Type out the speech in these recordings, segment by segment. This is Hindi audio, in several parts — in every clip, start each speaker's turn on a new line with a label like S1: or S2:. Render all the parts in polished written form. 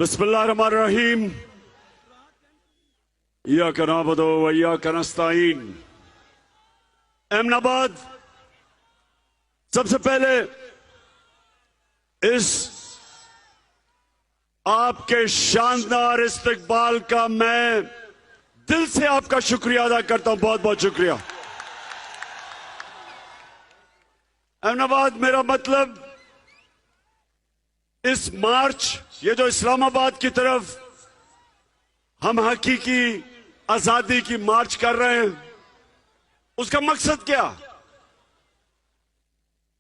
S1: बिस्मिल्लाहिर्रहमानिर्रहीम। इय्याका नअबुदु व इय्याका नस्तईन। अहमदाबाद सबसे पहले इस आपके शानदार इस्तकबाल का मैं दिल से आपका शुक्रिया अदा करता हूं। बहुत बहुत शुक्रिया। अहमदाबाद मेरा मतलब इस मार्च, ये जो इस्लामाबाद की तरफ हम हकीकी आजादी की मार्च कर रहे हैं, उसका मकसद क्या?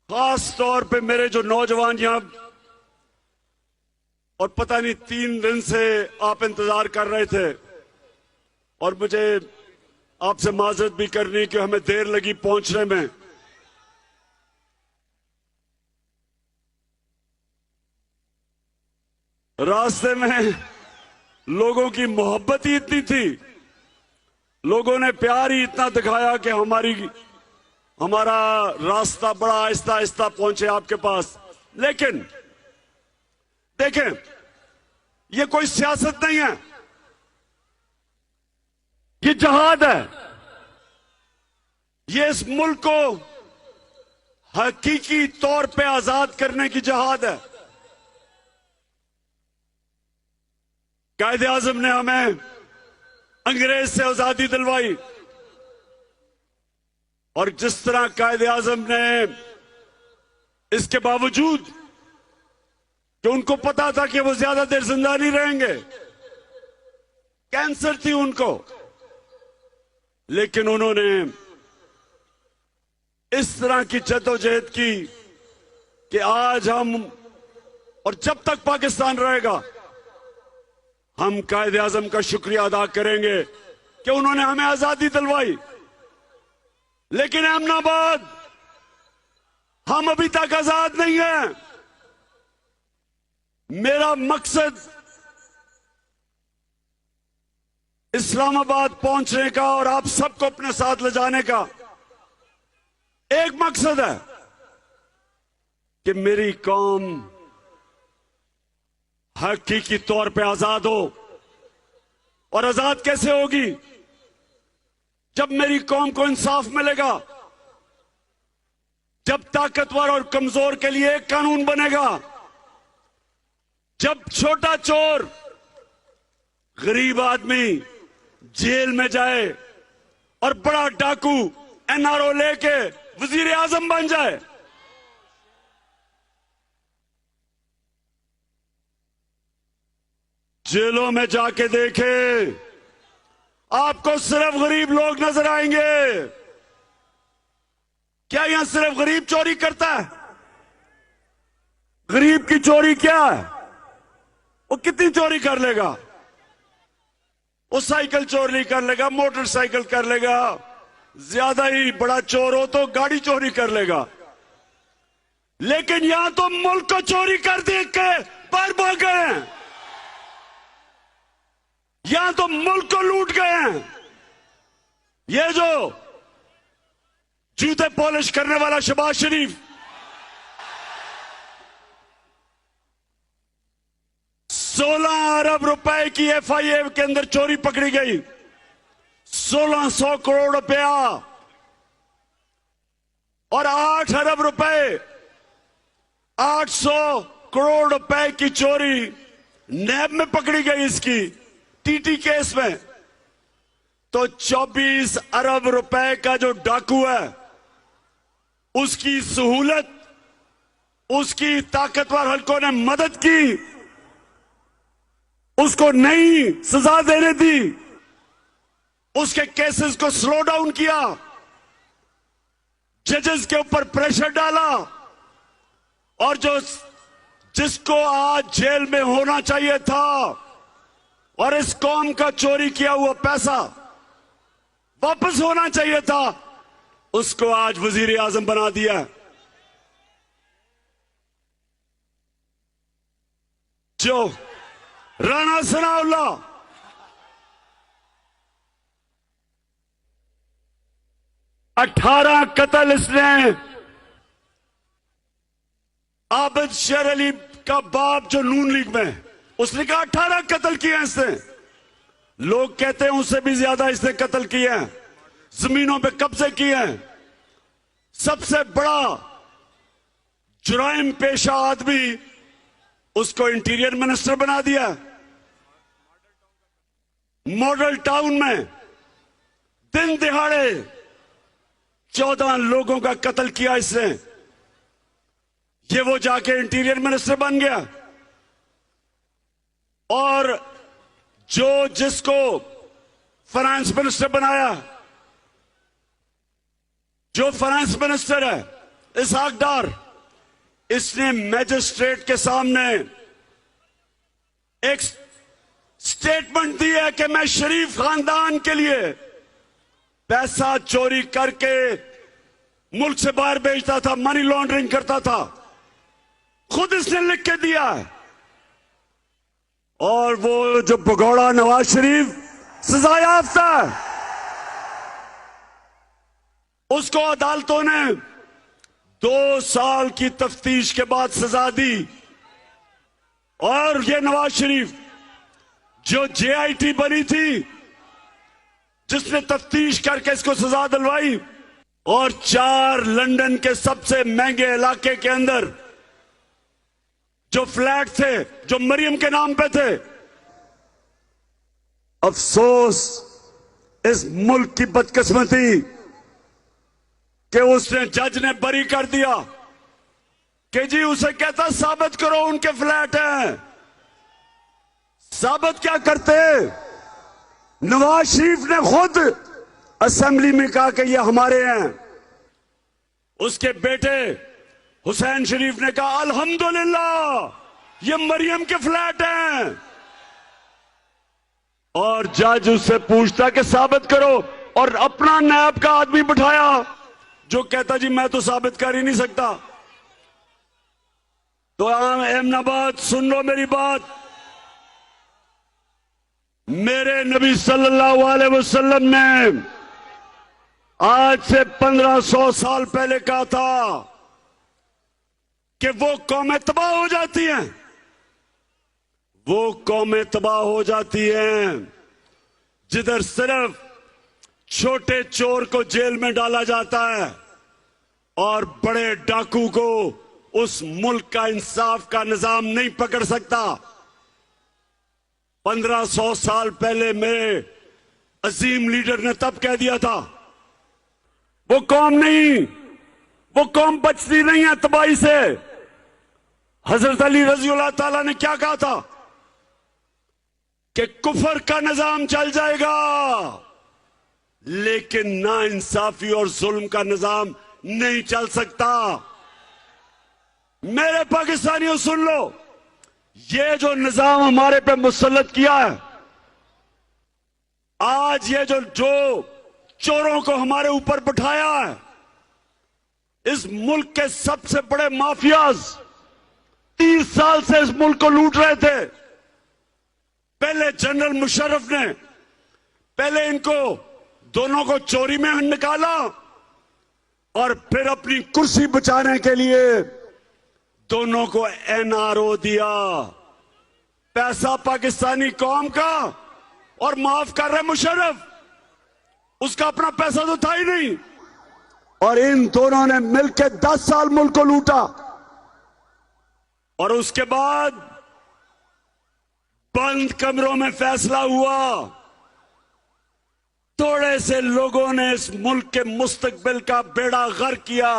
S1: खास तौर पे मेरे जो नौजवान यहां, और पता नहीं 3 दिन से आप इंतजार कर रहे थे, और मुझे आपसे माजरत भी करनी कि हमें देर लगी पहुंचने में। रास्ते में लोगों की मोहब्बत ही इतनी थी, लोगों ने प्यार ही इतना दिखाया कि हमारा रास्ता बड़ा आहिस्ता आहिस्ता पहुंचे आपके पास। लेकिन देखें, ये कोई सियासत नहीं है, ये जहाद है। ये इस मुल्क को हकीकी तौर पे आजाद करने की जहाद है। कायदे आजम ने हमें अंग्रेज से आजादी दिलवाई, और जिस तरह कायदे आजम ने, इसके बावजूद कि उनको पता था कि वो ज्यादा देर जिंदा नहीं रहेंगे, कैंसर थी उनको, लेकिन उन्होंने इस तरह की जद्दोजहद की कि आज हम, और जब तक पाकिस्तान रहेगा, हम कायदे आजम का शुक्रिया अदा करेंगे कि उन्होंने हमें आजादी दिलवाई। लेकिन अहमदाबाद, हम अभी तक आजाद नहीं हैं। मेरा मकसद इस्लामाबाद पहुंचने का और आप सबको अपने साथ ले जाने का एक मकसद है कि मेरी कौम हकीकी तौर पे आजाद हो। और आजाद कैसे होगी? जब मेरी कौम को इंसाफ मिलेगा, जब ताकतवर और कमजोर के लिए एक कानून बनेगा, जब छोटा चोर, गरीब आदमी जेल में जाए और बड़ा डाकू एनआरओ लेके वजीर आजम बन जाए। जेलों में जाके देखे, आपको सिर्फ गरीब लोग नजर आएंगे। क्या यहां सिर्फ गरीब चोरी करता है? गरीब की चोरी क्या है? वो कितनी चोरी कर लेगा? वो साइकिल चोरी कर लेगा, मोटरसाइकिल कर लेगा, ज्यादा ही बड़ा चोर हो तो गाड़ी चोरी कर लेगा। लेकिन यहां तो मुल्क को चोरी कर देख के बाहर भाग गए हैं। यहां तो मुल्क को लूट गए हैं। ये जो जूते पॉलिश करने वाला शहबाज शरीफ, 16 अरब रुपए की एफआईए के अंदर चोरी पकड़ी गई। 1600 करोड़ रुपया और 8 अरब रुपए, 800 करोड़ रुपए की चोरी नैब में पकड़ी गई। इसकी टीटी केस में तो 24 अरब रुपए का जो डाकू है, उसकी सहूलत, उसकी ताकतवर हलकों ने मदद की, उसको नई सजा देने दी, उसके केसेस को स्लो डाउन किया, जजेस के ऊपर प्रेशर डाला, और जिसको आज जेल में होना चाहिए था और इस कौम का चोरी किया हुआ पैसा वापस होना चाहिए था, उसको आज वजीर आजम बना दिया। जो राणा सनाउल्लाह, अठारह कत्ल इसने आबिद शेर अली का बाप जो नून लीग में, उसने कहा 18 कत्ल किए हैं इसने। लोग कहते हैं उससे भी ज्यादा इसने कत्ल किए हैं, जमीनों पे कब्जे किए हैं। सबसे बड़ा जुराइम पेशा आदमी, उसको इंटीरियर मिनिस्टर बना दिया। मॉडल टाउन में दिन दिहाड़े 14 लोगों का कत्ल किया इसने। ये वो जाके इंटीरियर मिनिस्टर बन गया। और जिसको फाइनेंस मिनिस्टर बनाया, जो फाइनेंस मिनिस्टर है इसहाक डार, इसने मैजिस्ट्रेट के सामने एक स्टेटमेंट दी है कि मैं शरीफ खानदान के लिए पैसा चोरी करके मुल्क से बाहर भेजता था, मनी लॉन्ड्रिंग करता था। खुद इसने लिख के दिया है। और वो जो भगौड़ा नवाज शरीफ सजायाफ्ता है, उसको अदालतों ने 2 साल की तफ्तीश के बाद सजा दी। और ये नवाज शरीफ जो जेआईटी बनी थी, जिसने तफ्तीश करके इसको सजा दिलवाई, और 4 लंदन के सबसे महंगे इलाके के अंदर जो फ्लैट थे, जो मरियम के नाम पे थे। अफसोस इस मुल्क की बदकिस्मती कि उसने, जज ने बरी कर दिया कि जी उसे कहता साबित करो उनके फ्लैट हैं। साबित क्या करते? नवाज शरीफ ने खुद असेंबली में कहा कि ये हमारे हैं। उसके बेटे हुसैन शरीफ ने कहा अल्हम्दुलिल्लाह ये मरियम के फ्लैट हैं। और जज उससे पूछता कि साबित करो, और अपना नायब का आदमी बिठाया जो कहता जी मैं तो साबित कर ही नहीं सकता। तो अहमदाबाद सुन लो मेरी बात। मेरे नबी सल्लल्लाहु अलैहि वसल्लम ने आज से 1500 साल पहले कहा था कि वो कौमें तबाह हो जाती हैं, वो कौमें तबाह हो जाती हैं जिधर सिर्फ छोटे चोर को जेल में डाला जाता है और बड़े डाकू को उस मुल्क का इंसाफ का निजाम नहीं पकड़ सकता। 1500 साल पहले मेरे अजीम लीडर ने तब कह दिया था, वो कौम बचती नहीं है तबाही से। हजरत अली रज़ियल्लाहु ताला ने क्या कहा था कि कुफर का निजाम चल जाएगा, लेकिन नाइंसाफी और जुल्म का निजाम नहीं चल सकता। मेरे पाकिस्तानियों सुन लो, ये जो निजाम हमारे पे मुसल्लत किया है, आज ये जो चोरों को हमारे ऊपर बिठाया है, इस मुल्क के सबसे बड़े माफियाज 30 साल से इस मुल्क को लूट रहे थे। पहले जनरल मुशर्रफ ने पहले इनको दोनों को चोरी में निकाला और फिर अपनी कुर्सी बचाने के लिए दोनों को एनआरओ दिया, पैसा पाकिस्तानी कौम का, और माफ कर रहे मुशर्रफ, उसका अपना पैसा तो था ही नहीं। और इन दोनों ने मिलकर 10 साल मुल्क को लूटा। और उसके बाद बंद कमरों में फैसला हुआ, थोड़े से लोगों ने इस मुल्क के मुस्तकबिल का बेड़ा गर्क किया।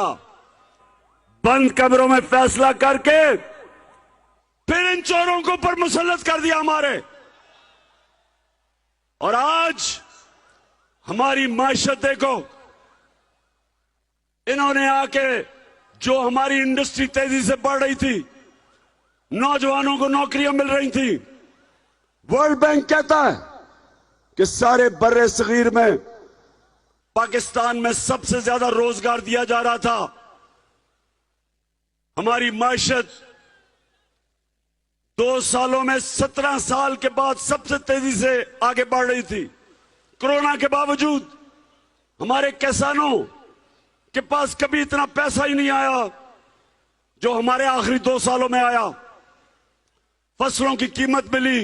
S1: बंद कमरों में फैसला करके फिर इन चोरों को ऊपर मुसल्लत कर दिया हमारे। और आज हमारी माशत देखो, इन्होंने आके जो हमारी इंडस्ट्री तेजी से बढ़ रही थी, नौजवानों को नौकरियां मिल रही थी, वर्ल्ड बैंक कहता है कि सारे बर्रे सगीर में पाकिस्तान में सबसे ज्यादा रोजगार दिया जा रहा था। हमारी माशत 2 सालों में 17 साल के बाद सबसे तेजी से आगे बढ़ रही थी। कोरोना के बावजूद हमारे किसानों के पास कभी इतना पैसा ही नहीं आया जो हमारे आखिरी 2 सालों में आया। फसलों की कीमत मिली,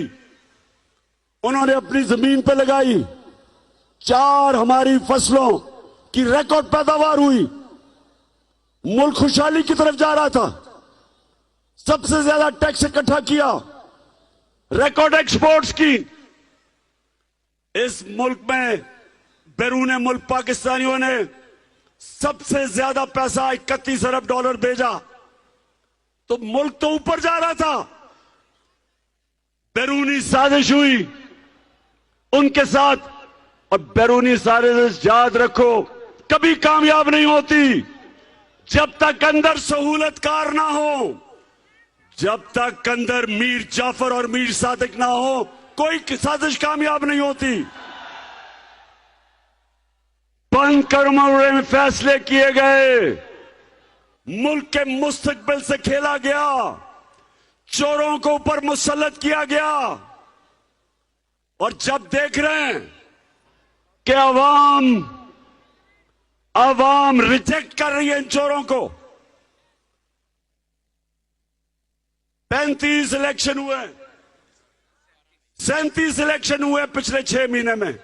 S1: उन्होंने अपनी जमीन पे लगाई, 4 हमारी फसलों की रिकॉर्ड पैदावार हुई, मुल्क खुशहाली की तरफ जा रहा था, सबसे ज्यादा टैक्स इकट्ठा किया, रिकॉर्ड एक्सपोर्ट्स की। इस मुल्क में बैरून मुल्क पाकिस्तानियों ने सबसे ज्यादा पैसा $31 अरब भेजा, तो मुल्क तो ऊपर जा रहा था। बैरूनी साजिश हुई उनके साथ, और बैरूनी साजिश याद रखो कभी कामयाब नहीं होती जब तक अंदर सहूलतकार ना हो, जब तक अंदर मीर जाफर और मीर सादिक ना हो, कोई साजिश कामयाब नहीं होती। बंद कमरे में फैसले किए गए, मुल्क के मुस्तकबिल से खेला गया, चोरों को ऊपर मुसल्लत किया गया। और जब देख रहे हैं कि आवाम रिजेक्ट कर रही है इन चोरों को, 35 इलेक्शन हुए, 37 इलेक्शन हुए पिछले 6 महीने में,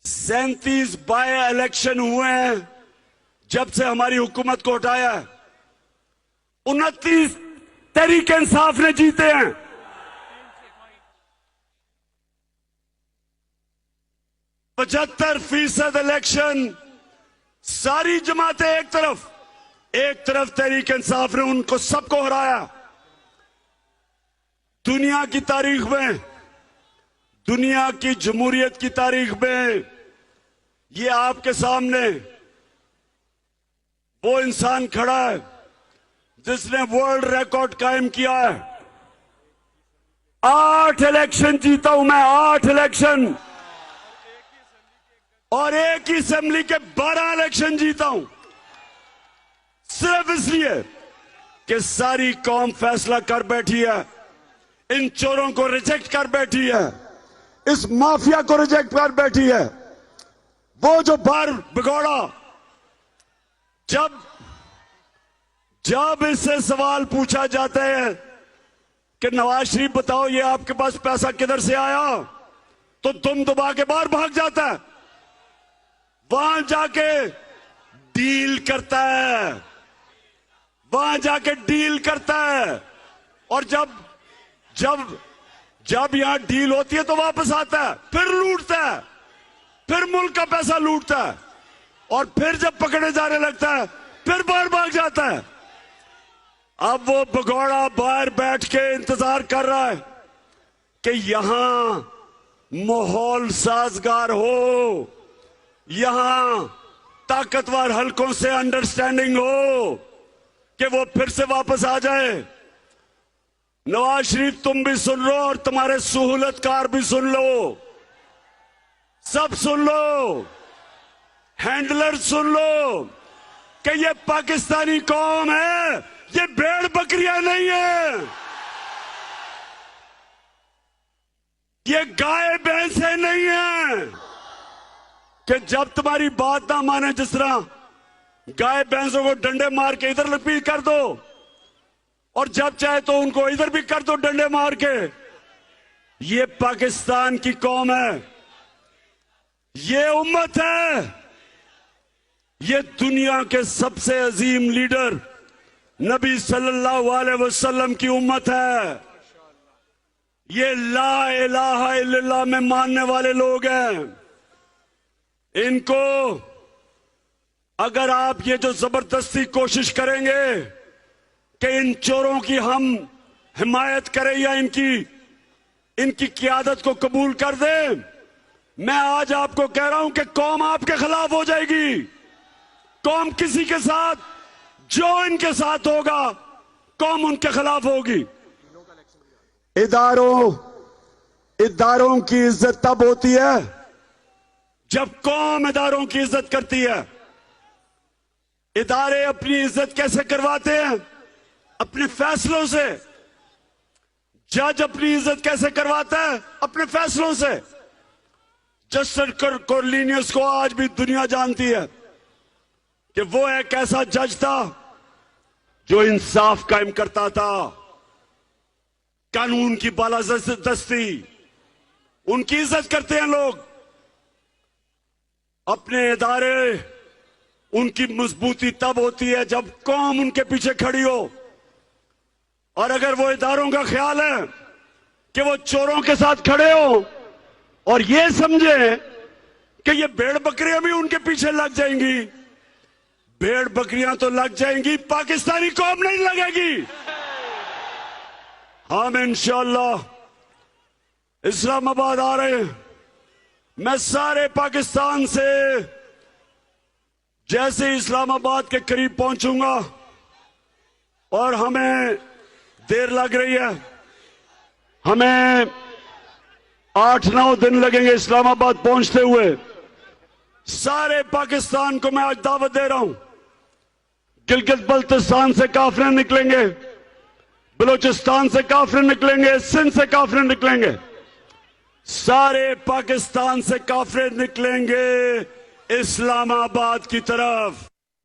S1: 37 बाय इलेक्शन हुए हैं जब से हमारी हुकूमत को हटाया है। 29 तहरीक इंसाफ ने जीते हैं। 75% इलेक्शन सारी जमातें एक तरफ तहरीक इंसाफ ने उनको सबको हराया। दुनिया की तारीख में, दुनिया की जमहूरियत की तारीख में ये आपके सामने वो इंसान खड़ा है जिसने वर्ल्ड रिकॉर्ड कायम किया है। 8 इलेक्शन जीता हूं मैं, 8 इलेक्शन, और एक ही असेंबली के 12 इलेक्शन जीता हूं, सिर्फ इसलिए कि सारी कौम फैसला कर बैठी है, इन चोरों को रिजेक्ट कर बैठी है, इस माफिया को रिजेक्ट कर बैठी है। वो जो बार भगोड़ा, जब इससे सवाल पूछा जाता है कि नवाज शरीफ बताओ ये आपके पास पैसा किधर से आया, तो दुम दबा के बाहर भाग जाता है, वहां जाके डील करता है, वहां जाके डील करता है। और जब यहां डील होती है तो वापस आता है, फिर लूटता है, फिर मुल्क का पैसा लूटता है, और फिर जब पकड़े जाने लगता है फिर बाहर भाग जाता है। अब वो भगोड़ा बाहर बैठ के इंतजार कर रहा है कि यहां माहौल साजगार हो, यहां ताकतवर हलकों से अंडरस्टैंडिंग हो कि वो फिर से वापस आ जाए। नवाज शरीफ तुम भी सुन लो और तुम्हारे सहूलतकार भी सुन लो, सब सुन लो, हैंडलर सुन लो कि ये पाकिस्तानी कौम है, ये भेड़ बकरियां नहीं है, ये गाय भैंसे नहीं है कि जब तुम्हारी बात ना माने, जिस तरह गाय भैंसों को डंडे मार के इधर लपीट कर दो और जब चाहे तो उनको इधर भी कर दो डंडे मार के। ये पाकिस्तान की कौम है, ये उम्मत है, ये दुनिया के सबसे अजीम लीडर नबी सल्लल्लाहु अलैहि वसल्लम की उम्मत है। ये ला इलाहा इल्लल्लाह में मानने वाले लोग हैं। इनको अगर आप ये जो जबरदस्ती कोशिश करेंगे कि इन चोरों की हम हिमायत करें या इनकी क़ियादत को कबूल कर दें, मैं आज आपको कह रहा हूं कि कौम आपके खिलाफ हो जाएगी। कौम किसी के साथ, जो इनके साथ होगा, कौम उनके खिलाफ होगी। इदारों की इज्जत तब होती है जब कौम इदारों की इज्जत करती है। इदारे अपनी इज्जत कैसे करवाते हैं? अपने फैसलों से। जज अपनी इज्जत कैसे करवाता है? अपने फैसलों से। जस्टिस कॉर्लिनियस को आज भी दुनिया जानती है कि वो एक ऐसा जज था जो इंसाफ कायम करता था। कानून की बालादस्ती, उनकी इज्जत करते हैं लोग। अपने इदारे, उनकी मजबूती तब होती है जब कौम उनके पीछे खड़ी हो। और अगर वो इदारों का ख्याल है कि वो चोरों के साथ खड़े हो और ये समझे कि ये भेड़ बकरियां भी उनके पीछे लग जाएंगी, भेड़ बकरियां तो लग जाएंगी, पाकिस्तानी कौम नहीं लगेगी। हम इंशाअल्लाह इस्लामाबाद आ रहे हैं। मैं सारे पाकिस्तान से जैसे इस्लामाबाद के करीब पहुंचूंगा, और हमें देर लग रही है, हमें 8-9 दिन लगेंगे इस्लामाबाद पहुंचते हुए। सारे पाकिस्तान को मैं आज दावत दे रहा हूं, गिलगित बल्तिस्तान से काफिले निकलेंगे, बलूचिस्तान से काफिले निकलेंगे, सिंध से काफिले निकलेंगे, सारे पाकिस्तान से काफिले निकलेंगे इस्लामाबाद की तरफ।